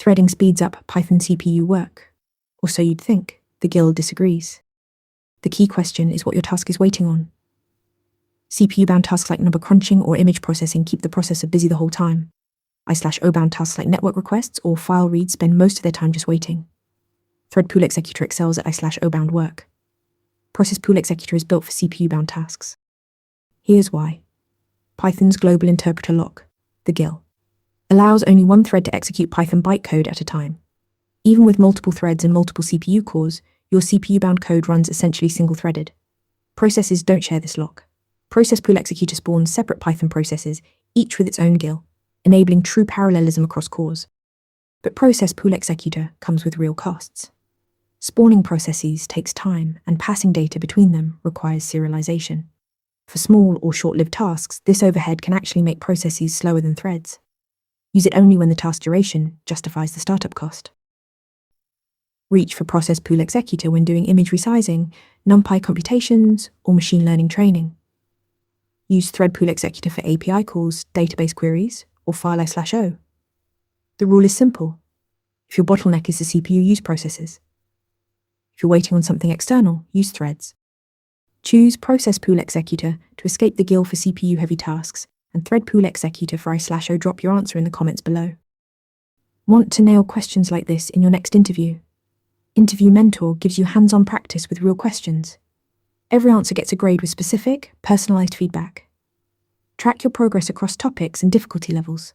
Threading speeds up Python CPU work. Or so you'd think. The guild disagrees. The key question is what your task is waiting on. CPU-bound tasks like number crunching or image processing keep the processor busy the whole time. I/O-bound tasks like network requests or file reads spend most of their time just waiting. ThreadPoolExecutor excels at I/O-bound work. ProcessPoolExecutor is built for CPU-bound tasks. Here's why. Python's global interpreter lock, the GIL, allows only one thread to execute Python bytecode at a time. Even with multiple threads and multiple CPU cores, your CPU-bound code runs essentially single-threaded. Processes don't share this lock. ProcessPoolExecutor spawns separate Python processes, each with its own GIL, enabling true parallelism across cores. But ProcessPoolExecutor comes with real costs. Spawning processes takes time, and passing data between them requires serialization. For small or short-lived tasks, this overhead can actually make processes slower than threads. Use it only when the task duration justifies the startup cost. Reach for ProcessPoolExecutor when doing image resizing, NumPy computations, or machine learning training. Use ThreadPoolExecutor for API calls, database queries, or file I/O. The rule is simple. If your bottleneck is the CPU, use processes. If you're waiting on something external, use threads. Choose ProcessPoolExecutor to escape the GIL for CPU-heavy tasks, and ThreadPoolExecutor for I/O. Drop your answer in the comments below. Want to nail questions like this in your next interview? Interview Mentor gives you hands-on practice with real questions. Every answer gets a grade with specific, personalized feedback. Track your progress across topics and difficulty levels.